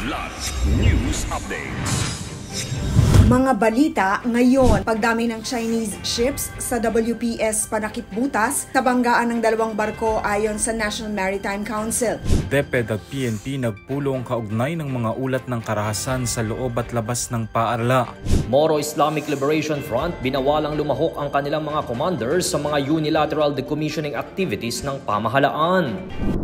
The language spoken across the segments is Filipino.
Kilat News Updates. Mga balita ngayon, pagdami ng Chinese ships sa WPS Panakip Butas sa banggaan ng dalawang barko ayon sa National Maritime Council. DepEd at PNP nagpulong kaugnay ng mga ulat ng karahasan sa loob at labas ng paarala. Moro Islamic Liberation Front binawalang lumahok ang kanilang mga commanders sa mga unilateral decommissioning activities ng pamahalaan.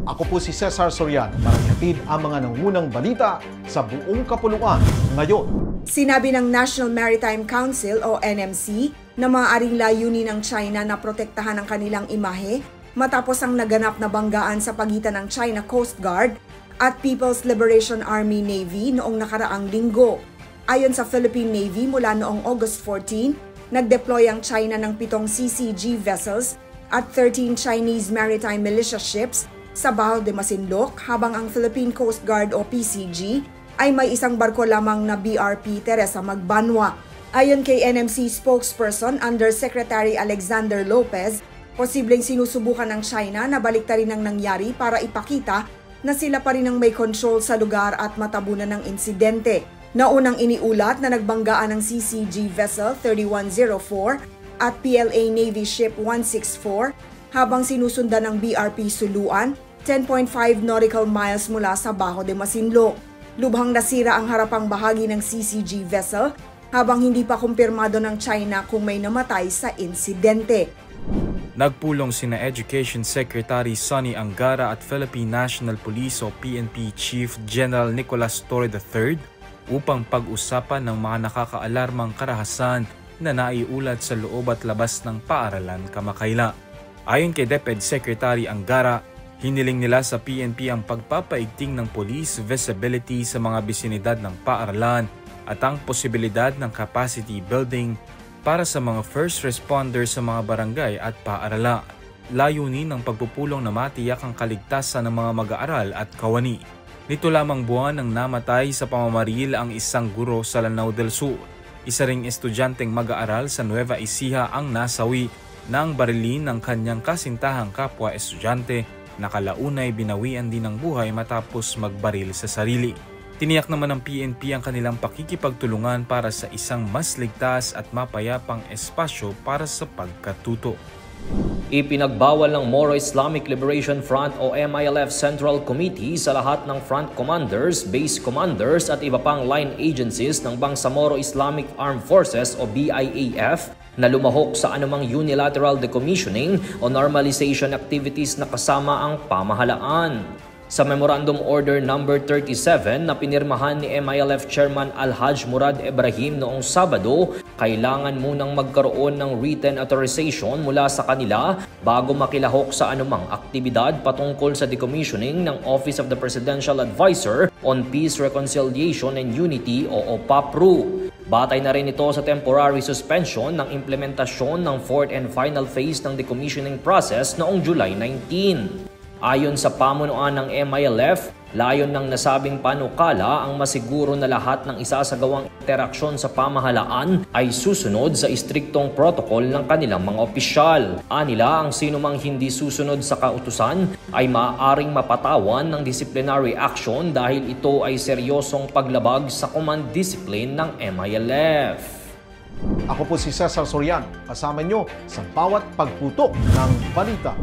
Ako po si Cesar Sorian para ihatid ang mga nangunang balita sa buong kapuluan ngayon. Sinabi ng National Maritime Council o NMC na maaaring layunin ng China na protektahan ang kanilang imahe matapos ang naganap na banggaan sa pagitan ng China Coast Guard at People's Liberation Army Navy noong nakaraang linggo. Ayon sa Philippine Navy, mula noong August 14, nag-deploy ang China ng 7 CCG vessels at 13 Chinese maritime militia ships sa Baho de Masinloc, habang ang Philippine Coast Guard o PCG ay may isang barko lamang na BRP Teresa Magbanwa. Ayon kay NMC spokesperson Undersecretary Alexander Lopez, posibleng sinusubukan ng China na baliktarin ang nangyari para ipakita na sila pa rin ang may control sa lugar at matabunan ng insidente. Naunang iniulat na nagbanggaan ng CCG vessel 3104 at PLA Navy Ship 164 habang sinusundan ng BRP Suluan 10.5 nautical miles mula sa Baho de Masinloc. Lubhang nasira ang harapang bahagi ng CCG vessel habang hindi pa kumpirmado ng China kung may namatay sa insidente. Nagpulong sina Education Secretary Sonny Angara at Philippine National Police o PNP Chief General Nicolas Torre III upang pag-usapan ng mga nakakaalarmang karahasan na naiulat sa loob at labas ng paaralan kamakailan. Ayon kay DepEd Secretary Angara, hiniling nila sa PNP ang pagpapaigting ng police visibility sa mga bisinidad ng paaralan at ang posibilidad ng capacity building para sa mga first responders sa mga barangay at paaralan. Layunin ng pagpupulong na matiyak ang kaligtasan ng mga mag-aaral at kawani. Nito lamang buwan nang namatay sa pamamaril ang isang guro sa Lanao del Sur. Isa ring estudyanteng mag-aaral sa Nueva Ecija ang nasawi ng barilin ng kanyang kasintahang kapwa estudyante na kalaunay binawian din ng buhay matapos magbaril sa sarili. Tiniyak naman ng PNP ang kanilang pakikipagtulungan para sa isang mas ligtas at mapayapang espasyo para sa pagkatuto. Ipinagbawal ng Moro Islamic Liberation Front o MILF Central Committee sa lahat ng front commanders, base commanders at iba pang line agencies ng Bangsamoro Islamic Armed Forces o BIAF na lumahok sa anumang unilateral decommissioning o normalization activities na kasama ang pamahalaan. Sa Memorandum Order No. 37 na pinirmahan ni MILF Chairman Alhaj Murad Ibrahim noong Sabado, kailangan munang magkaroon ng written authorization mula sa kanila bago makilahok sa anumang aktibidad patungkol sa decommissioning ng Office of the Presidential Advisor on Peace, Reconciliation and Unity o OPAPRU. Batay na rin ito sa temporary suspension ng implementasyon ng fourth and final phase ng decommissioning process noong July 19. Ayon sa pamunuan ng MILF, layon ng nasabing panukala ang masiguro na lahat ng isasagawang interaksyon sa pamahalaan ay susunod sa istriktong protocol ng kanilang mga opisyal. Anila, ang sinumang hindi susunod sa kautusan ay maaaring mapatawan ng disciplinary action dahil ito ay seryosong paglabag sa command discipline ng MILF. Ako po si Cesar Sorian, kasama nyo sa bawat pagputok ng balita.